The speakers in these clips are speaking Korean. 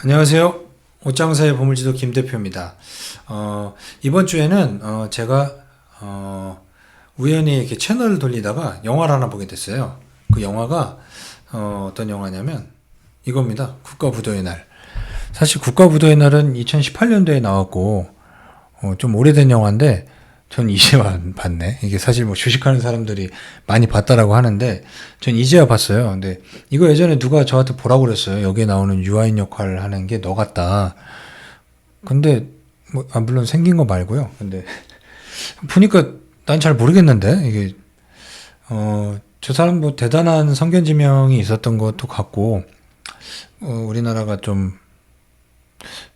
안녕하세요. 옷장사의 보물지도 김 대표입니다. 이번 주에는 제가 우연히 이렇게 채널을 돌리다가 영화를 하나 보게 됐어요. 그 영화가 어떤 영화냐면 이겁니다. 국가부도의 날. 사실 국가부도의 날은 2018년도에 나왔고 좀 오래된 영화인데 전 이제와 봤네. 이게 사실 뭐 주식하는 사람들이 많이 봤다라고 하는데 전 이제야 봤어요. 근데 이거 예전에 누가 저한테 보라고 그랬어요. 여기에 나오는 유아인 역할을 하는 게 너 같다. 근데 뭐 물론 생긴 거 말고요. 근데 보니까 난 잘 모르겠는데 이게 저 사람 뭐 대단한 성견지명이 있었던 것도 같고 우리나라가 좀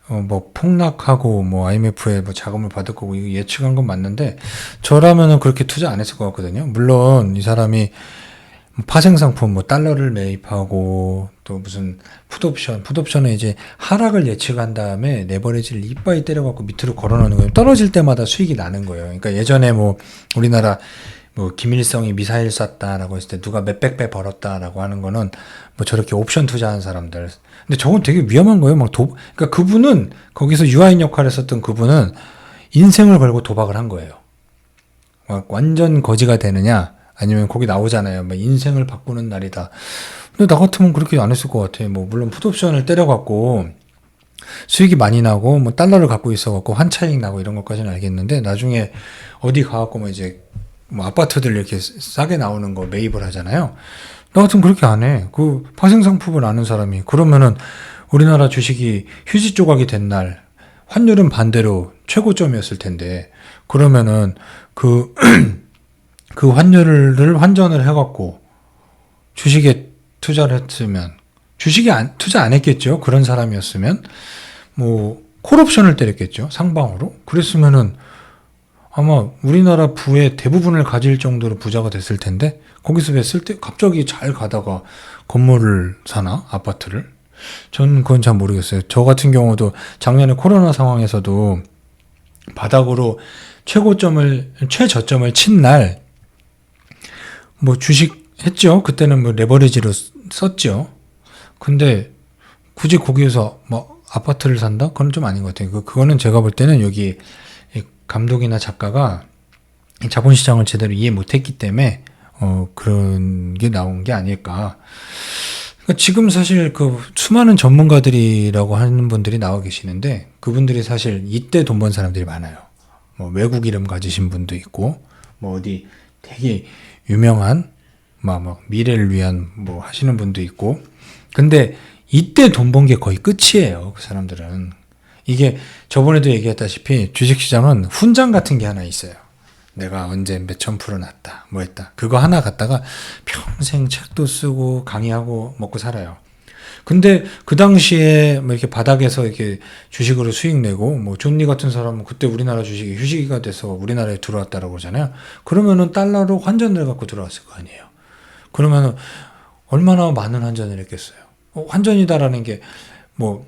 뭐 폭락하고 뭐 IMF에 뭐 자금을 받을 거고 이거 예측한 건 맞는데 저라면은 그렇게 투자 안 했을 것 같거든요. 물론 이 사람이 파생 상품 뭐 달러를 매입하고 또 무슨 풋옵션은 이제 하락을 예측한 다음에 레버리지를 이빠이 때려갖고 밑으로 걸어놓는 거예요. 떨어질 때마다 수익이 나는 거예요. 그러니까 예전에 뭐 우리나라 뭐 김일성이 미사일 쐈다라고 했을 때 누가 몇백 배 벌었다라고 하는 거는 뭐 저렇게 옵션 투자한 사람들. 근데 저건 되게 위험한 거예요. 그러니까 그분은 거기서 유아인 역할을 했었던 그분은 인생을 걸고 도박을 한 거예요. 막 완전 거지가 되느냐 아니면 거기 나오잖아요. 막 인생을 바꾸는 날이다. 근데 나 같으면 그렇게 안 했을 것 같아. 뭐 물론 풋옵션을 때려갖고 수익이 많이 나고 뭐 달러를 갖고 있어갖고 환차익 나고 이런 것까지는 알겠는데 나중에 어디 가갖고 뭐 이제 뭐 아파트들 이렇게 싸게 나오는 거 매입을 하잖아요. 나 같으면 그렇게 안 해. 그 파생상품을 아는 사람이 그러면은 우리나라 주식이 휴지 조각이 된 날 환율은 반대로 최고점이었을 텐데 그러면은 그 그 환율을 환전을 해갖고 주식에 투자를 했으면 투자 안 했겠죠. 그런 사람이었으면 뭐 콜옵션을 때렸겠죠. 상방으로. 그랬으면은 아마 우리나라 부의 대부분을 가질 정도로 부자가 됐을 텐데 거기서 뵀을 때 갑자기 잘 가다가 건물을 사나? 아파트를? 전 그건 잘 모르겠어요. 저 같은 경우도 작년에 코로나 상황에서도 바닥으로 최저점을 친 날 뭐 주식 했죠. 그때는 뭐 레버리지로 썼죠. 근데 굳이 거기에서 뭐 아파트를 산다? 그건 좀 아닌 것 같아요. 그거는 제가 볼 때는 여기 감독이나 작가가 자본시장을 제대로 이해 못했기 때문에 그런 게 나온 게 아닐까. 그러니까 지금 사실 그 수많은 전문가들이라고 하는 분들이 나와 계시는데 그분들이 사실 이때 돈 번 사람들이 많아요. 뭐 외국 이름 가지신 분도 있고 뭐 어디 되게 유명한 막 미래를 위한 뭐 하시는 분도 있고 근데 이때 돈 번 게 거의 끝이에요. 그 사람들은. 이게 저번에도 얘기했다시피 주식시장은 훈장 같은 게 하나 있어요. 내가 언제 몇천 프로 났다 뭐 했다 그거 하나 갖다가 평생 책도 쓰고 강의하고 먹고 살아요. 근데 그 당시에 뭐 이렇게 바닥에서 이렇게 주식으로 수익 내고 뭐 존니 같은 사람은 그때 우리나라 주식이 휴지기가 돼서 우리나라에 들어왔다라고 그러잖아요. 그러면은 달러로 환전을 갖고 들어왔을 거 아니에요. 그러면은 얼마나 많은 환전을 했겠어요. 환전이다라는 게 뭐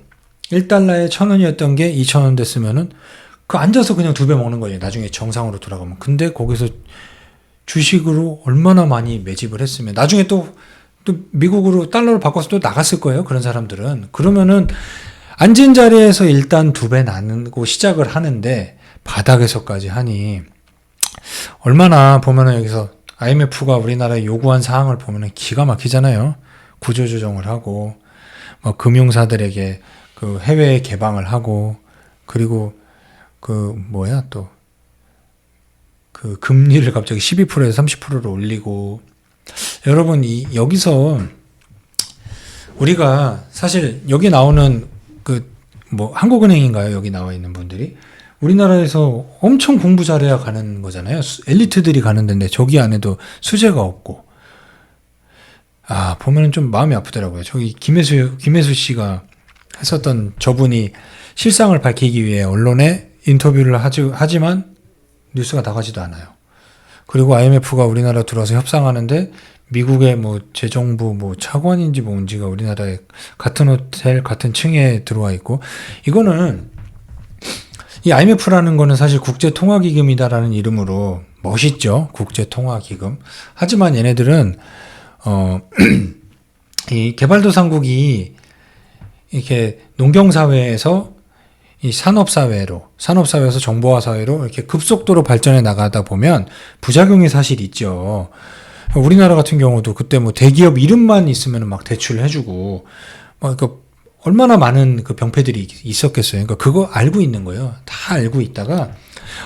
1달러에 1,000원이었던 게 2,000원 됐으면은 그 앉아서 그냥 2배 먹는 거예요. 나중에 정상으로 돌아가면. 근데 거기서 주식으로 얼마나 많이 매집을 했으면 나중에 또 미국으로 달러로 바꿔서 또 나갔을 거예요. 그런 사람들은. 그러면은 앉은 자리에서 일단 2배 나누고 시작을 하는데 바닥에서까지 하니 얼마나 보면은 여기서 IMF가 우리나라에 요구한 사항을 보면은 기가 막히잖아요. 구조조정을 하고 뭐 금융사들에게 그 해외에 개방을 하고 그리고 그 금리를 갑자기 12%에서 30%로 올리고 여러분 여기서 우리가 사실 여기 나오는 그 뭐 한국은행인가요? 여기 나와 있는 분들이 우리나라에서 엄청 공부 잘해야 가는 거잖아요. 엘리트들이 가는 데인데 저기 안에도 수재가 없고 보면은 좀 마음이 아프더라고요. 저기 김혜수 씨가 했었던 저분이 실상을 밝히기 위해 언론에 인터뷰를 하지만 뉴스가 나가지도 않아요. 그리고 IMF가 우리나라 들어와서 협상하는데 미국의 뭐 재정부 뭐 차관인지 뭔지가 우리나라에 같은 호텔 같은 층에 들어와 있고 이거는 이 IMF라는 거는 사실 국제통화기금이다라는 이름으로 멋있죠. 국제통화기금. 하지만 얘네들은 이 개발도상국이 이렇게 농경사회에서 이 산업사회에서 정보화사회로 이렇게 급속도로 발전해 나가다 보면 부작용이 사실 있죠. 우리나라 같은 경우도 그때 뭐 대기업 이름만 있으면 막 대출을 해주고, 그러니까 얼마나 많은 그 병폐들이 있었겠어요. 그러니까 그거 알고 있는 거예요. 다 알고 있다가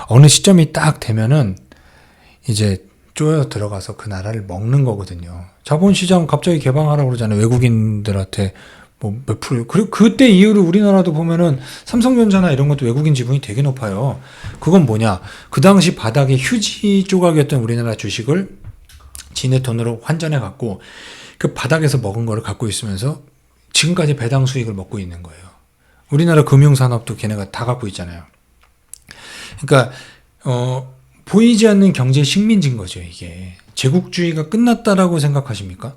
어느 시점이 딱 되면은 이제 쪼여 들어가서 그 나라를 먹는 거거든요. 자본시장 갑자기 개방하라고 그러잖아요. 외국인들한테 뭐 몇 프로. 그리고 그때 이후로 우리나라도 보면은 삼성전자나 이런 것도 외국인 지분이 되게 높아요. 그건 뭐냐? 그 당시 바닥에 휴지 조각이었던 우리나라 주식을 지네 돈으로 환전해 갖고 그 바닥에서 먹은 거를 갖고 있으면서 지금까지 배당 수익을 먹고 있는 거예요. 우리나라 금융산업도 걔네가 다 갖고 있잖아요. 그러니까 보이지 않는 경제 식민지인 거죠, 이게. 제국주의가 끝났다라고 생각하십니까?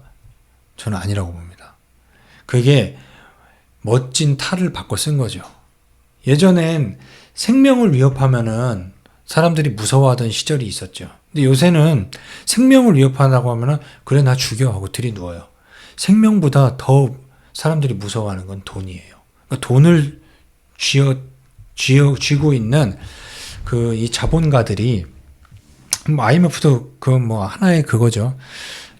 저는 아니라고 봅니다. 그게 멋진 탈을 바꿔 쓴 거죠. 예전엔 생명을 위협하면은 사람들이 무서워하던 시절이 있었죠. 근데 요새는 생명을 위협한다고 하면은 그래 나 죽여 하고 들이누워요. 생명보다 더 사람들이 무서워하는 건 돈이에요. 그러니까 돈을 쥐고 있는 그 이 자본가들이 뭐 IMF도 그 뭐 하나의 그거죠.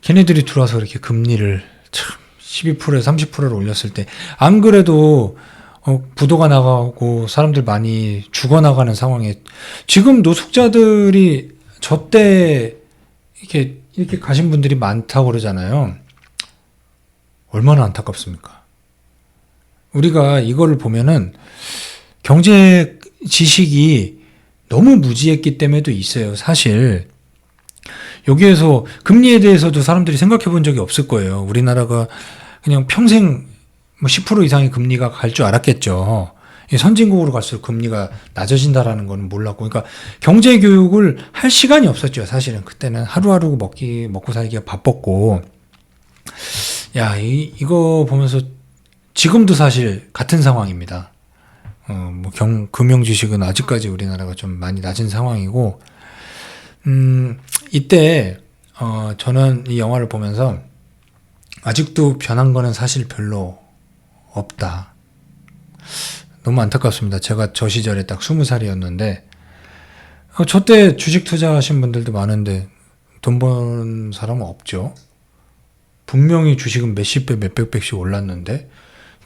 걔네들이 들어와서 이렇게 금리를 참 12%에 30%를 올렸을 때 안 그래도 부도가 나가고 사람들 많이 죽어나가는 상황에 지금 노숙자들이 저때 이렇게 가신 분들이 많다고 그러잖아요. 얼마나 안타깝습니까? 우리가 이거를 보면은 경제 지식이 너무 무지했기 때문에도 있어요. 사실 여기에서 금리에 대해서도 사람들이 생각해 본 적이 없을 거예요. 우리나라가 그냥 평생 뭐 10% 이상의 금리가 갈 줄 알았겠죠. 선진국으로 갈수록 금리가 낮아진다라는 거는 몰랐고, 그러니까 경제 교육을 할 시간이 없었죠. 사실은 그때는 하루하루 먹고 살기가 바빴고, 야, 이거 보면서 지금도 사실 같은 상황입니다. 뭐 금융 지식은 아직까지 우리나라가 좀 많이 낮은 상황이고, 이때 저는 이 영화를 보면서 아직도 변한 거는 사실 별로 없다. 너무 안타깝습니다. 제가 저 시절에 딱 20살이었는데 저 때 주식 투자하신 분들도 많은데 돈 번 사람은 없죠. 분명히 주식은 몇십 배, 몇백 배씩 올랐는데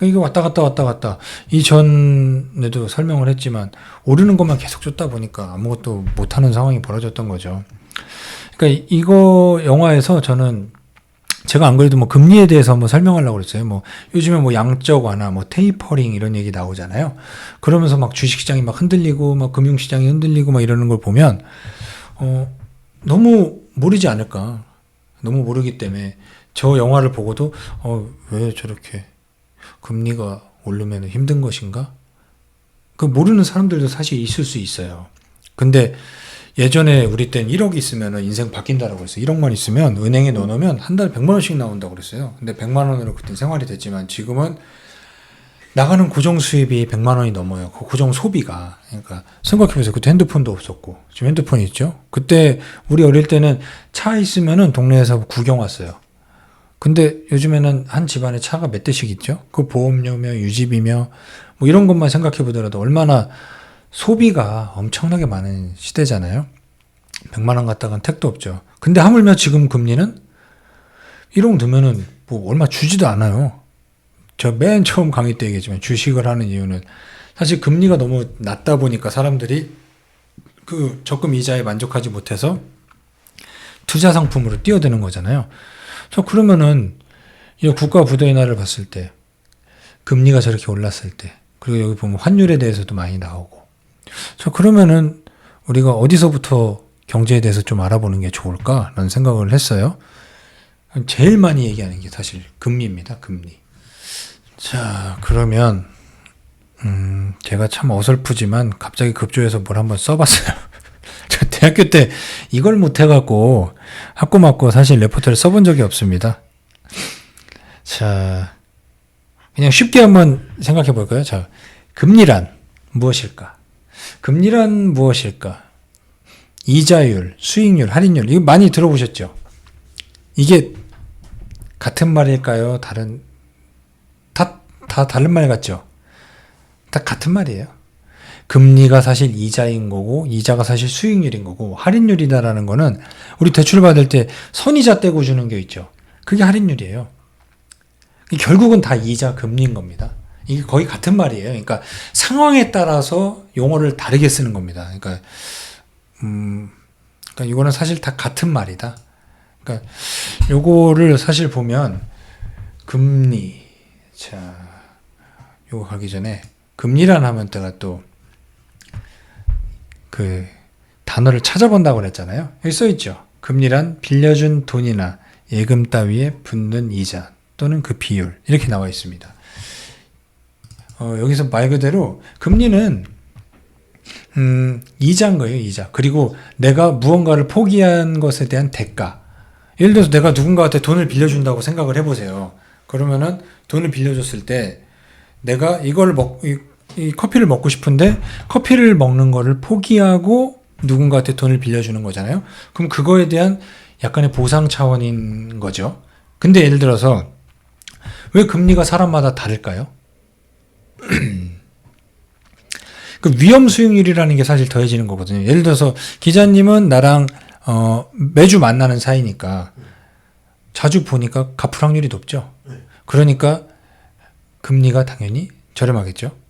이게 왔다 갔다 이전에도 설명을 했지만 오르는 것만 계속 쫓다 보니까 아무것도 못하는 상황이 벌어졌던 거죠. 그러니까 이거 영화에서 저는 제가 안 그래도 뭐 금리에 대해서 한번 설명하려고 그랬어요. 뭐 요즘에 뭐 양적 완화, 뭐 테이퍼링 이런 얘기 나오잖아요. 그러면서 막 주식시장이 막 흔들리고 막 금융시장이 흔들리고 막 이러는 걸 보면 너무 모르지 않을까. 너무 모르기 때문에 저 영화를 보고도 왜 저렇게 금리가 오르면 힘든 것인가? 그 모르는 사람들도 사실 있을 수 있어요. 근데 예전에 우리 땐 1억 있으면 인생 바뀐다라고 했어요. 1억만 있으면 은행에 넣어놓으면 한 달에 100만 원씩 나온다고 그랬어요. 근데 100만 원으로 그때 생활이 됐지만 지금은 나가는 고정 수입이 100만 원이 넘어요. 그 고정 소비가. 그러니까 생각해보세요. 그때 핸드폰도 없었고 지금 핸드폰이 있죠. 그때 우리 어릴 때는 차 있으면은 동네에서 구경 왔어요. 근데 요즘에는 한 집안에 차가 몇 대씩 있죠. 그 보험료며 유지비며 뭐 이런 것만 생각해 보더라도 얼마나 소비가 엄청나게 많은 시대잖아요. 100만 원 갖다간 택도 없죠. 근데 하물며 지금 금리는 1억 넣으면은 뭐 얼마 주지도 않아요. 저 맨 처음 강의 때 얘기했지만 주식을 하는 이유는 사실 금리가 너무 낮다 보니까 사람들이 그 적금 이자에 만족하지 못해서 투자 상품으로 뛰어드는 거잖아요. 그러면은 이 국가 부도의 날을 봤을 때 금리가 저렇게 올랐을 때 그리고 여기 보면 환율에 대해서도 많이 나오고 그러면은 우리가 어디서부터 경제에 대해서 좀 알아보는 게 좋을까라는 생각을 했어요. 제일 많이 얘기하는 게 사실 금리입니다. 금리. 자, 그러면 제가 참 어설프지만 갑자기 급조해서 뭘 한번 써봤어요. 저 대학교 때 이걸 못해갖고 학고 맞고 사실 레포트를 써본 적이 없습니다. 자, 그냥 쉽게 한번 생각해 볼까요? 자, 금리란 무엇일까? 금리란 무엇일까? 이자율, 수익률, 할인율, 이거 많이 들어보셨죠? 이게 같은 말일까요? 다 다른 말 같죠? 다 같은 말이에요. 금리가 사실 이자인 거고 이자가 사실 수익률인 거고 할인율이다라는 거는 우리 대출 받을 때 선이자 떼고 주는 게 있죠. 그게 할인율이에요. 결국은 다 이자 금리인 겁니다. 이게 거의 같은 말이에요. 그러니까 상황에 따라서 용어를 다르게 쓰는 겁니다. 그러니까 이거는 사실 다 같은 말이다. 그러니까 요거를 사실 보면 금리, 자, 요거 가기 전에 금리란 하면 제가 또 그 단어를 찾아본다고 그랬잖아요. 여기 써 있죠. 금리란 빌려준 돈이나 예금 따위에 붙는 이자 또는 그 비율 이렇게 나와 있습니다. 여기서 말 그대로 금리는 이자인 거예요. 이자. 그리고 내가 무언가를 포기한 것에 대한 대가. 예를 들어서 내가 누군가한테 돈을 빌려준다고 생각을 해보세요. 그러면은 돈을 빌려줬을 때 내가 이걸 이 커피를 먹고 싶은데 커피를 먹는 거를 포기하고 누군가한테 돈을 빌려주는 거잖아요. 그럼 그거에 대한 약간의 보상 차원인 거죠. 근데 예를 들어서 왜 금리가 사람마다 다를까요? 그 위험 수익률이라는 게 사실 더해지는 거거든요. 예를 들어서 기자님은 나랑 매주 만나는 사이니까 자주 보니까 갚을 확률이 높죠. 그러니까 금리가 당연히 저렴하겠죠.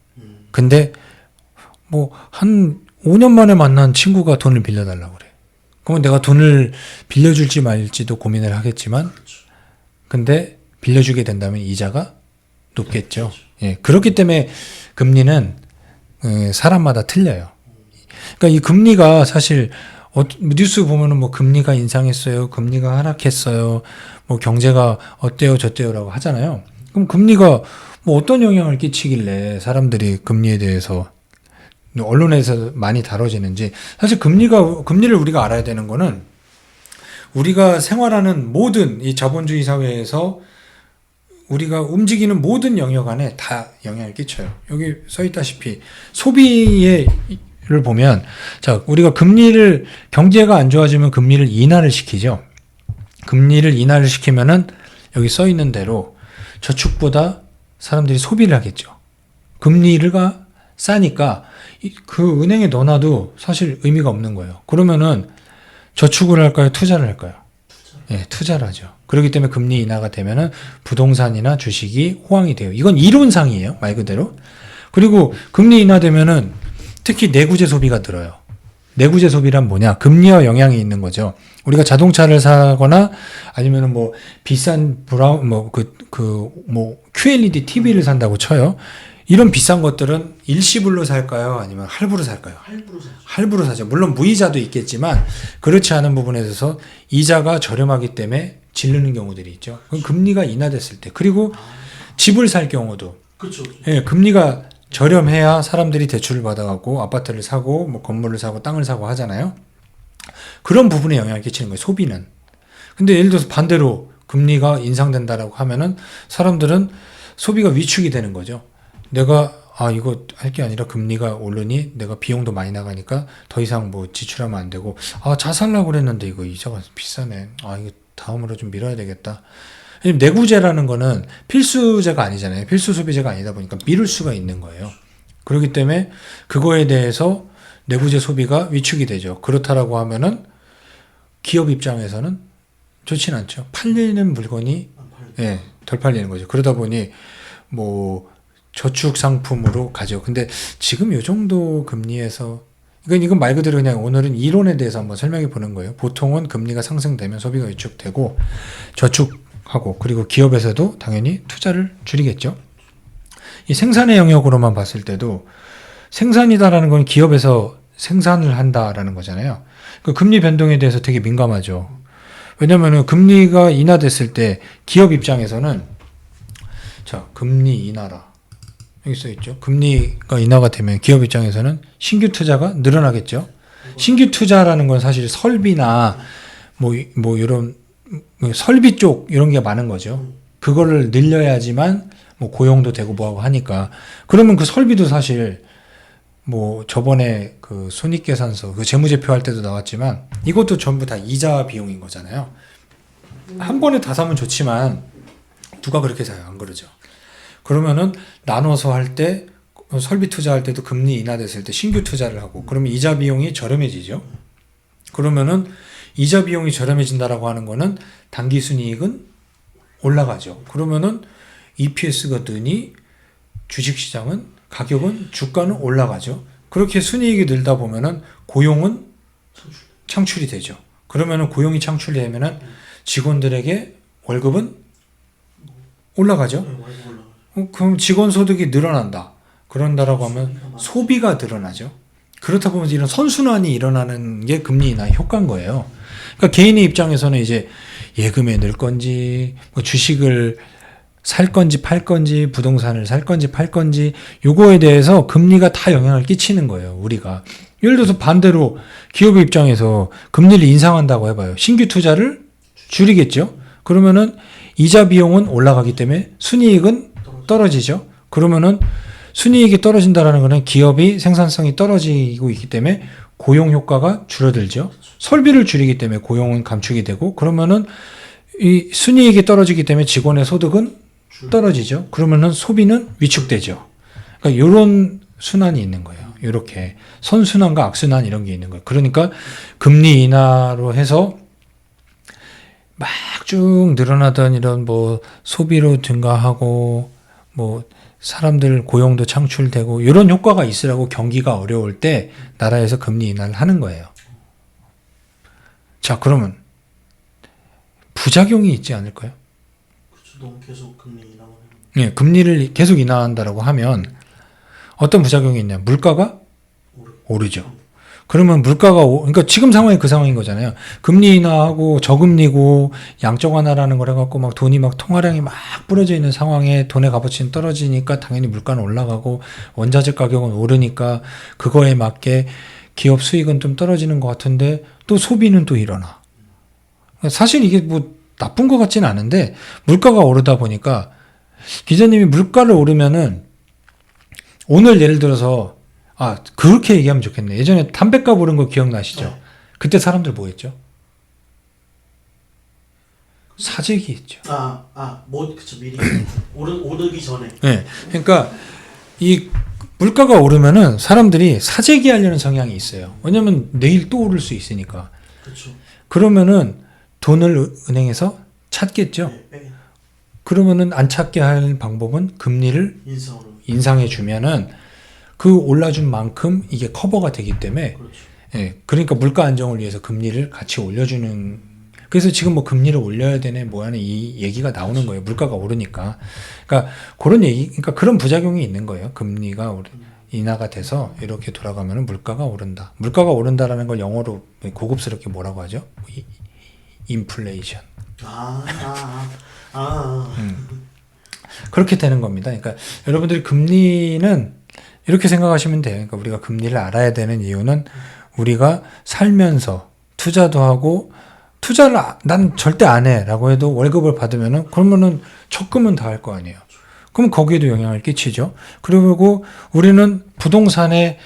근데 뭐 한 5년 만에 만난 친구가 돈을 빌려달라고 그래. 그러면 내가 돈을 빌려줄지 말지도 고민을 하겠지만 근데 빌려주게 된다면 이자가 높겠죠. 예, 그렇기 때문에 금리는 사람마다 틀려요. 그러니까 이 금리가 사실 뉴스 보면은 뭐 금리가 인상했어요, 금리가 하락했어요, 뭐 경제가 어때요, 저때요라고 하잖아요. 그럼 금리가 뭐 어떤 영향을 끼치길래 사람들이 금리에 대해서 언론에서 많이 다뤄지는지. 사실 금리를 우리가 알아야 되는 거는 우리가 생활하는 모든 이 자본주의 사회에서 우리가 움직이는 모든 영역 안에 다 영향을 끼쳐요. 여기 써 있다시피 소비를 보면, 자, 우리가 경제가 안 좋아지면 금리를 인하를 시키죠. 금리를 인하를 시키면은 여기 써 있는 대로 저축보다 사람들이 소비를 하겠죠. 금리가 싸니까 그 은행에 넣어놔도 사실 의미가 없는 거예요. 그러면은 저축을 할까요? 투자를 할까요? 예, 투자를 하죠. 그렇기 때문에 금리 인하가 되면은 부동산이나 주식이 호황이 돼요. 이건 이론상이에요. 말 그대로. 그리고 금리 인하되면은 특히 내구재 소비가 늘어요. 내구재 소비란 뭐냐? 금리와 영향이 있는 거죠. 우리가 자동차를 사거나 아니면은 뭐 비싼 QLED TV를 산다고 쳐요. 이런 비싼 것들은 일시불로 살까요? 아니면 할부로 살까요? 할부로 사죠. 물론 무이자도 있겠지만 그렇지 않은 부분에 대해서 이자가 저렴하기 때문에 질르는 경우들이 있죠. 그럼 금리가 인하됐을 때, 그리고 집을 살 경우도 그렇죠. 예, 금리가 저렴해야 사람들이 대출을 받아갖고 아파트를 사고 뭐 건물을 사고 땅을 사고 하잖아요. 그런 부분에 영향을 끼치는 거예요. 소비는. 근데 예를 들어서 반대로 금리가 인상된다라고 하면은 사람들은 소비가 위축이 되는 거죠. 내가 이거 할 게 아니라 금리가 오르니 내가 비용도 많이 나가니까 더 이상 뭐 지출하면 안 되고, 차 살라고 그랬는데 이거 이자가 비싸네. 이거 다음으로 좀 미뤄야 되겠다. 내구재라는 거는 필수재가 아니잖아요. 필수 소비재가 아니다 보니까 미룰 수가 있는 거예요. 그렇기 때문에 그거에 대해서 내구재 소비가 위축이 되죠. 그렇다라고 하면은 기업 입장에서는 좋진 않죠. 팔리는 물건이 덜 팔리는 거죠. 그러다 보니 뭐 저축 상품으로 가죠. 근데 지금 요 정도 금리에서 이건 말 그대로 그냥 오늘은 이론에 대해서 한번 설명해 보는 거예요. 보통은 금리가 상승되면 소비가 위축되고 저축하고, 그리고 기업에서도 당연히 투자를 줄이겠죠. 이 생산의 영역으로만 봤을 때도 생산이다라는 건 기업에서 생산을 한다라는 거잖아요. 그 금리 변동에 대해서 되게 민감하죠. 왜냐면은 금리가 인하됐을 때 기업 입장에서는 자, 금리 인하라. 여기 써 있죠. 금리가 인하가 되면 기업 입장에서는 신규 투자가 늘어나겠죠. 신규 투자라는 건 사실 설비나 뭐 이런 설비 쪽 이런 게 많은 거죠. 그거를 늘려야지만 뭐 고용도 되고 뭐하고 하니까. 그러면 그 설비도 사실 뭐 저번에 그 손익계산서 그 재무제표 할 때도 나왔지만 이것도 전부 다 이자 비용인 거잖아요. 한 번에 다 사면 좋지만 누가 그렇게 사요? 안 그러죠. 그러면은 나눠서 할 때 설비 투자할 때도 금리 인하됐을 때 신규 투자를 하고 그러면 이자 비용이 저렴해지죠. 그러면은 이자 비용이 저렴해진다라고 하는 거는 단기 순이익은 올라가죠. 그러면은 EPS가 느니 주식시장은 가격은 주가는 올라가죠. 그렇게 순이익이 늘다 보면은 고용은 창출이 되죠. 그러면은 고용이 창출되면은 직원들에게 월급은 올라가죠. 그럼 직원 소득이 늘어난다. 그런다라고 하면 소비가 늘어나죠. 그렇다 보면 이런 선순환이 일어나는 게 금리 인하 효과인 거예요. 그러니까 개인의 입장에서는 이제 예금에 넣을 건지, 뭐 주식을 살 건지 팔 건지, 부동산을 살 건지 팔 건지, 요거에 대해서 금리가 다 영향을 끼치는 거예요, 우리가. 예를 들어서 반대로 기업의 입장에서 금리를 인상한다고 해봐요. 신규 투자를 줄이겠죠? 그러면은 이자 비용은 올라가기 때문에 순이익은 떨어지죠? 그러면은 순이익이 떨어진다라는 것은 기업이 생산성이 떨어지고 있기 때문에 고용 효과가 줄어들죠. 설비를 줄이기 때문에 고용은 감축이 되고 그러면은 이 순이익이 떨어지기 때문에 직원의 소득은 떨어지죠. 그러면은 소비는 위축되죠. 그러니까 이런 순환이 있는 거예요. 이렇게 선순환과 악순환 이런 게 있는 거예요. 그러니까 금리 인하로 해서 막 쭉 늘어나던 이런 뭐 소비로 증가하고 뭐 사람들 고용도 창출되고 이런 효과가 있으라고 경기가 어려울 때 나라에서 금리 인하를 하는 거예요. 자, 그러면 부작용이 있지 않을까요? 그렇죠. 너무 계속 금리 인하만 예, 금리를 계속 인하한다라고 하면 어떤 부작용이 있냐? 물가가 오르죠. 그러면 물가가 그러니까 지금 상황이 그 상황인 거잖아요. 금리 인하하고 저금리고 양적 완화라는 걸 해갖고 막 돈이 막 통화량이 막 뿌려져 있는 상황에 돈의 값어치는 떨어지니까 당연히 물가는 올라가고 원자재 가격은 오르니까 그거에 맞게 기업 수익은 좀 떨어지는 것 같은데 또 소비는 또 일어나. 사실 이게 뭐 나쁜 것 같지는 않은데 물가가 오르다 보니까 기자님이 물가를 오르면은 오늘 예를 들어서 그렇게 얘기하면 좋겠네. 예전에 담배값 오른 거 기억나시죠? 네. 그때 사람들 뭐 했죠? 사재기 했죠. 그쵸. 미리 오르기 전에. 네. 그러니까 이 물가가 오르면은 사람들이 사재기 하려는 성향이 있어요. 왜냐면 내일 또 오를 수 있으니까. 그렇죠. 그러면은 돈을 은행에서 찾겠죠. 네. 그러면은 안 찾게 할 방법은 금리를 인상으로. 인상해 주면은 그 올라준 만큼 이게 커버가 되기 때문에 그렇죠. 예, 그러니까 물가 안정을 위해서 금리를 같이 올려주는 그래서 지금 뭐 금리를 올려야 되네 뭐 하는 이 얘기가 나오는 거예요. 물가가 오르니까. 그러니까 그런 얘기 그러니까 그런 부작용이 있는 거예요. 금리가 인하가 돼서 이렇게 돌아가면은 물가가 오른다. 물가가 오른다라는 걸 영어로 고급스럽게 뭐라고 하죠? 인플레이션. 그렇게 되는 겁니다. 그러니까 여러분들이 금리는 이렇게 생각하시면 돼요. 그러니까 우리가 금리를 알아야 되는 이유는 우리가 살면서 투자도 하고 투자를 난 절대 안 해라고 해도 월급을 받으면은 그러면은 적금은 다 할 거 아니에요. 그럼 거기에도 영향을 끼치죠. 그리고 우리는 부동산에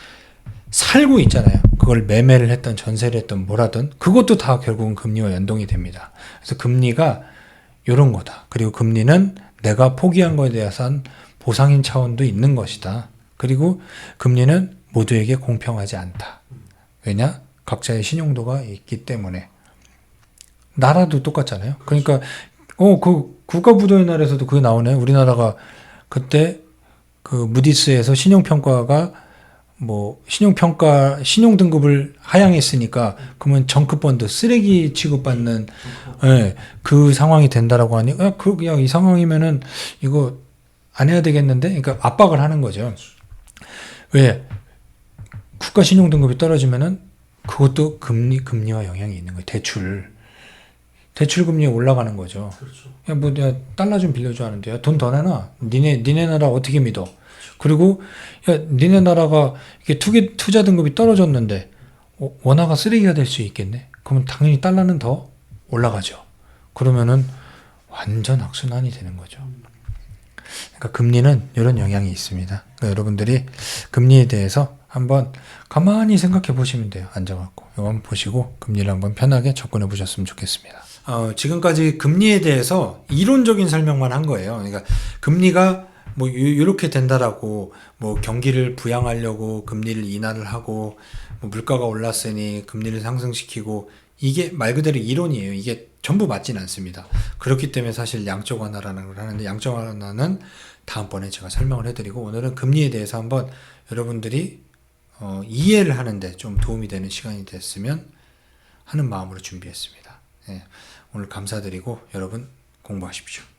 살고 있잖아요. 그걸 매매를 했던 전세를 했던 뭐라든 그것도 다 결국은 금리와 연동이 됩니다. 그래서 금리가 이런 거다. 그리고 금리는 내가 포기한 거에 대해서는 보상인 차원도 있는 것이다. 그리고 금리는 모두에게 공평하지 않다. 왜냐? 각자의 신용도가 있기 때문에. 나라도 똑같잖아요. 그러니까 그 국가부도의 날에서도 그게 나오네. 우리나라가 그때 그 무디스에서 신용평가가 뭐 신용등급을 하향했으니까 그러면 정크펀드 쓰레기 취급받는 그 상황이 된다라고 하니 그냥 이 상황이면은 이거 안 해야 되겠는데? 그러니까 압박을 하는 거죠. 왜? 국가 신용등급이 떨어지면은 그것도 금리와 영향이 있는 거예요. 대출 금리 올라가는 거죠. 그렇죠. 야, 뭐 내가 달러 좀 빌려줘 하는데 야, 돈 더 내놔. 니네 나라 어떻게 믿어? 그리고 야, 니네 나라가 이게 투자 등급이 떨어졌는데 원화가 쓰레기가 될 수 있겠네. 그러면 당연히 달러는 더 올라가죠. 그러면은 완전 악순환이 되는 거죠. 그러니까 금리는 이런 영향이 있습니다. 그러니까 여러분들이 금리에 대해서 한번 가만히 생각해 보시면 돼요. 앉아갖고 이거 한번 보시고 금리를 한번 편하게 접근해 보셨으면 좋겠습니다. 지금까지 금리에 대해서 이론적인 설명만 한 거예요. 그러니까 금리가 뭐 이렇게 된다라고 뭐 경기를 부양하려고 금리를 인하를 하고 뭐 물가가 올랐으니 금리를 상승시키고 이게 말 그대로 이론이에요. 이게 전부 맞진 않습니다. 그렇기 때문에 사실 양적 완화라는 걸 하는데 양적 완화는 다음번에 제가 설명을 해드리고 오늘은 금리에 대해서 한번 여러분들이 이해를 하는데 좀 도움이 되는 시간이 됐으면 하는 마음으로 준비했습니다. 예, 오늘 감사드리고 여러분 공부하십시오.